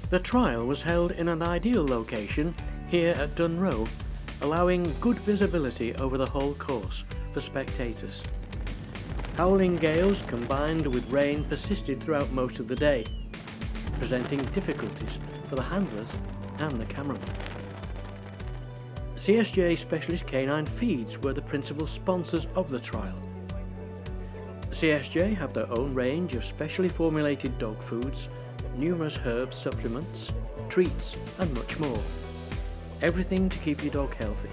The trial was held in an ideal location here at Dunroe, allowing good visibility over the whole course for spectators. Howling gales combined with rain persisted throughout most of the day, presenting difficulties for the handlers and the cameramen. CSJ Specialist Canine Feeds were the principal sponsors of the trial. CSJ have their own range of specially formulated dog foods, numerous herb supplements, treats and much more. Everything to keep your dog healthy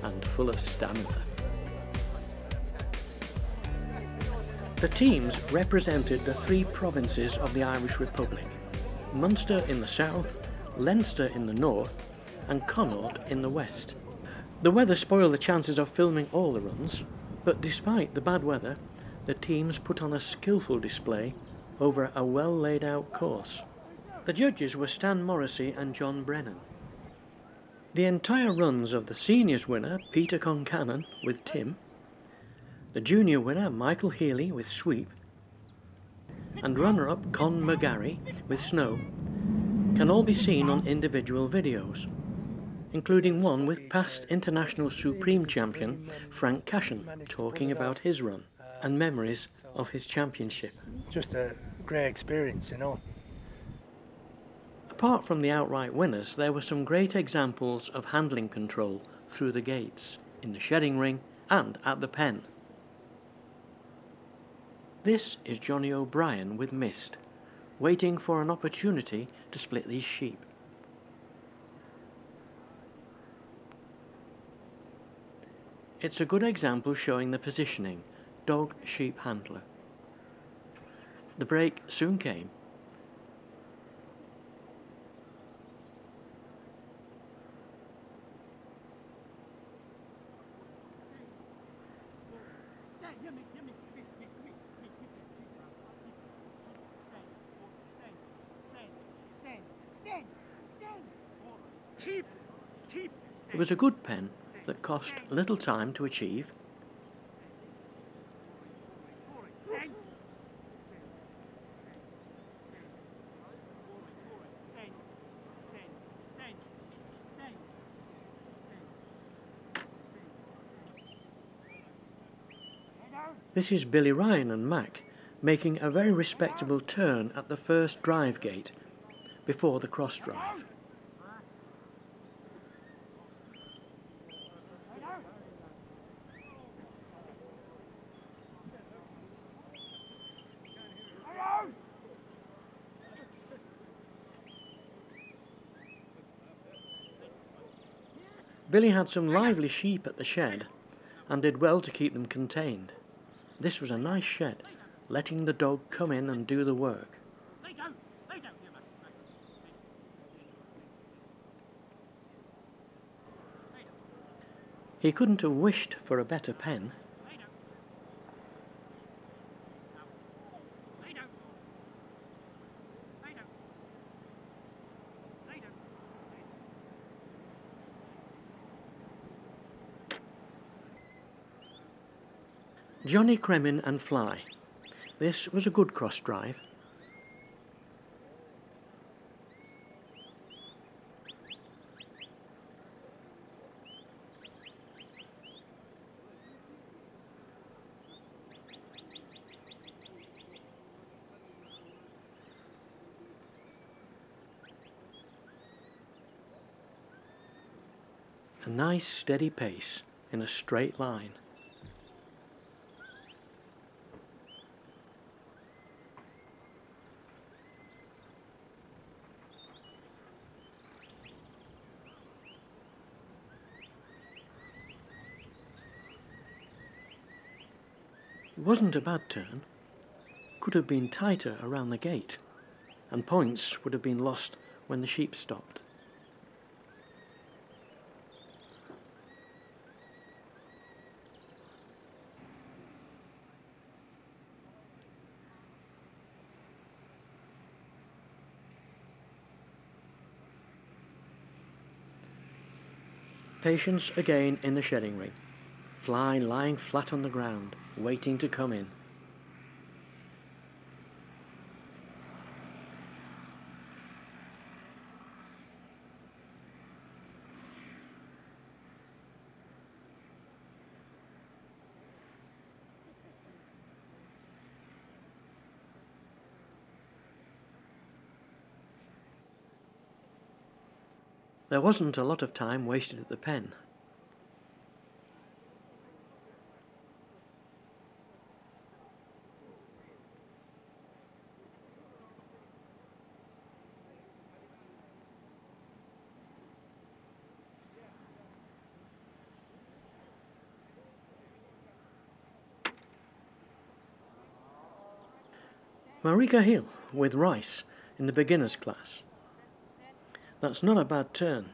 and full of stamina. The teams represented the 3 provinces of the Irish Republic: Munster in the south, Leinster in the north and Connaught in the west. The weather spoiled the chances of filming all the runs, but despite the bad weather, the teams put on a skillful display over a well laid out course. The judges were Stan Morrissey and John Brennan. The entire runs of the seniors winner Peter Concannon with Tim, the junior winner Michael Healy with Sweep, and runner-up Con McGarry with Snow can all be seen on individual videos, including one with past International Supreme Champion Frank Cashin talking about his run and memories of his championship. Just a great experience, you know. Apart from the outright winners, there were some great examples of handling control through the gates, in the shedding ring and at the pen. This is Johnny O'Brien with Mist, waiting for an opportunity to split these sheep. It's a good example showing the positioning, dog-sheep handler. The break soon came. It was a good pen that cost little time to achieve. This is Billy Ryan and Mac making a very respectable turn at the first drive gate before the cross drive. Billy had some lively sheep at the shed and did well to keep them contained. This was a nice shed, letting the dog come in and do the work. He couldn't have wished for a better pen. Johnny Kremin and Fly. This was a good cross drive. A nice steady pace in a straight line. It wasn't a bad turn, could have been tighter around the gate, and points would have been lost when the sheep stopped. Patience again in the shedding ring. Fly lying flat on the ground, waiting to come in. There wasn't a lot of time wasted at the pen. Marika Hill with Rice in the beginners class. That's not a bad turn.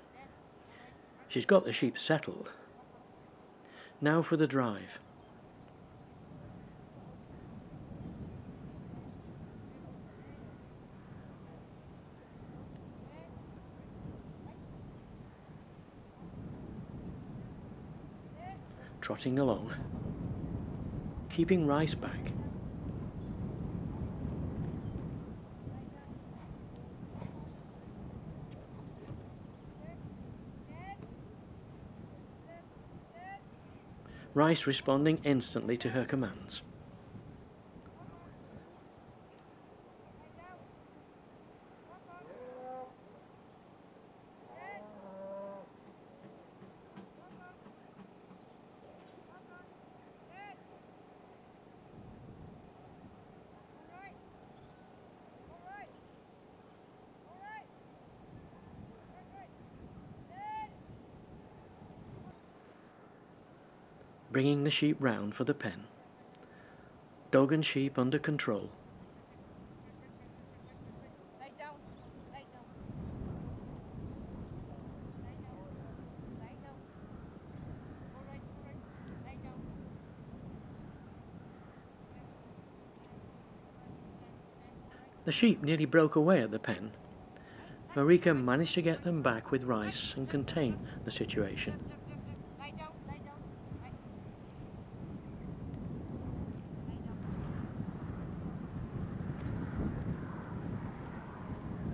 She's got the sheep settled. Now for the drive. Trotting along, keeping Rice back. Rice responding instantly to her commands. Bringing the sheep round for the pen. Dog and sheep under control. The sheep nearly broke away at the pen. Marika managed to get them back with Rice and contain the situation.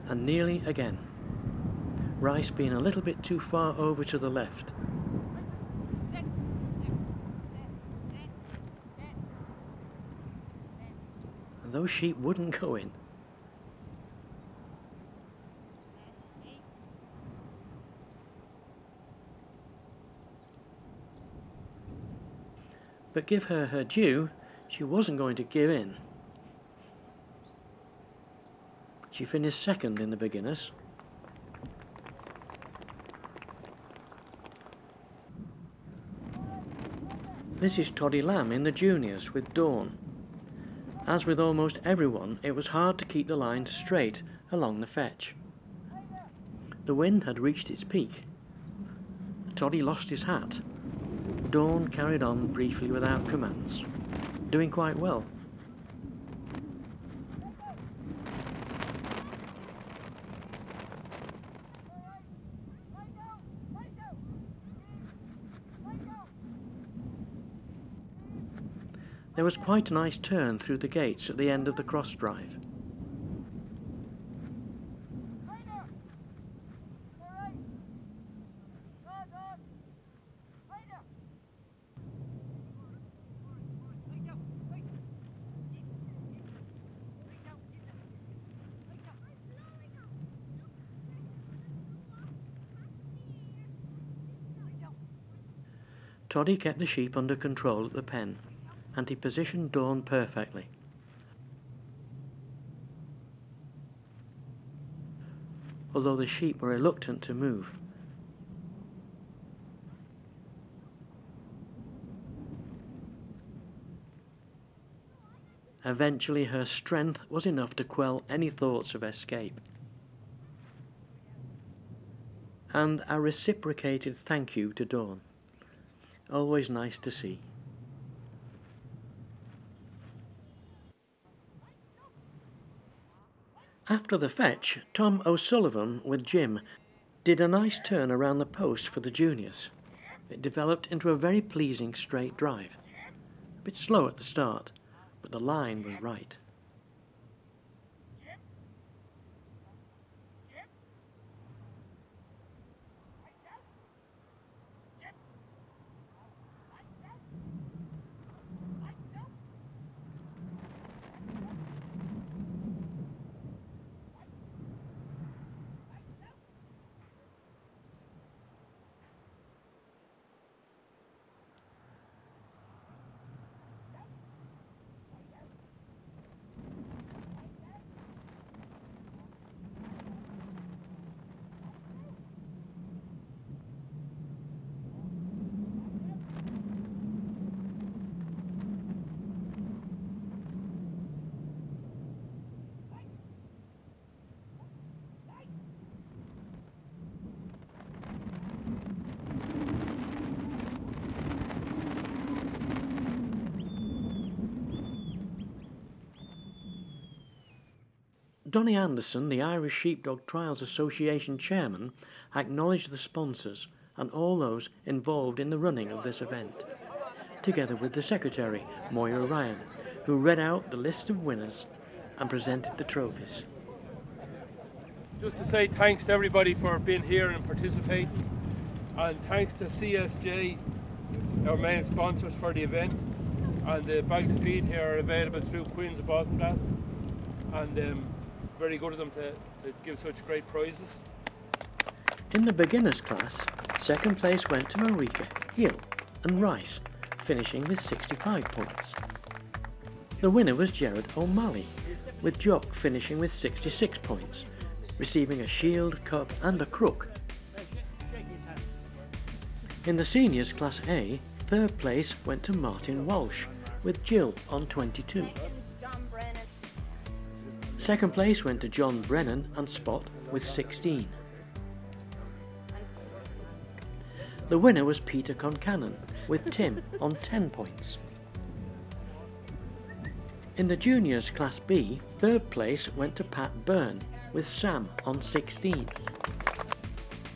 And nearly again. Rice being a little bit too far over to the left. And those sheep wouldn't go in. But give her her due, she wasn't going to give in. She finished second in the beginners. This is Toddy Lamb in the juniors with Dawn. As with almost everyone, it was hard to keep the line straight along the fetch. The wind had reached its peak. Toddy lost his hat. Dawn carried on briefly without commands, doing quite well. There was quite a nice turn through the gates at the end of the cross drive. Toddy kept the sheep under control at the pen, and he positioned Dawn perfectly. Although the sheep were reluctant to move. Eventually her strength was enough to quell any thoughts of escape. And a reciprocated thank you to Dawn. Always nice to see. After the fetch, Tom O'Sullivan with Jim did a nice turn around the post for the juniors. It developed into a very pleasing straight drive. A bit slow at the start, but the line was right. Donny Anderson, the Irish Sheepdog Trials Association chairman, acknowledged the sponsors and all those involved in the running of this event, together with the secretary, Moira Ryan, who read out the list of winners and presented the trophies. Just to say thanks to everybody for being here and participating, and thanks to CSJ, our main sponsors for the event, and the bags of feed here are available through Queen's of Baltinglass, and very good of them to give such great prizes. In the beginners class, second place went to Marika, Hill and Rice, finishing with 65 points. The winner was Gerard O'Malley, with Jock finishing with 66 points, receiving a shield, cup and a crook. In the seniors class A, third place went to Martin Walsh, with Jill on 22. Second place went to John Brennan and Spot with 16. The winner was Peter Concannon, with Tim on 10 points. In the juniors class B, third place went to Pat Byrne, with Sam on 16.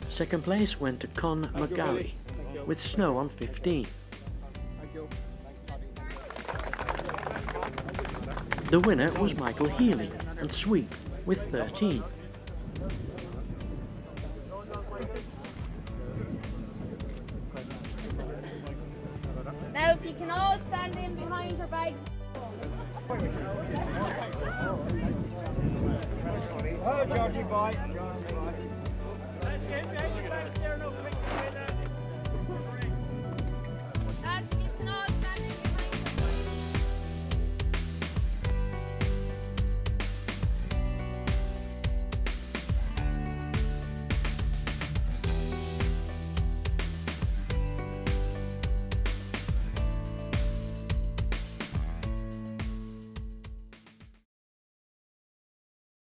Second place went to Con McGarry, with Snow on 15. The winner was Michael Healy and Sweep with 13. Now if you can all stand in behind your bags. Hi, Georgie boy.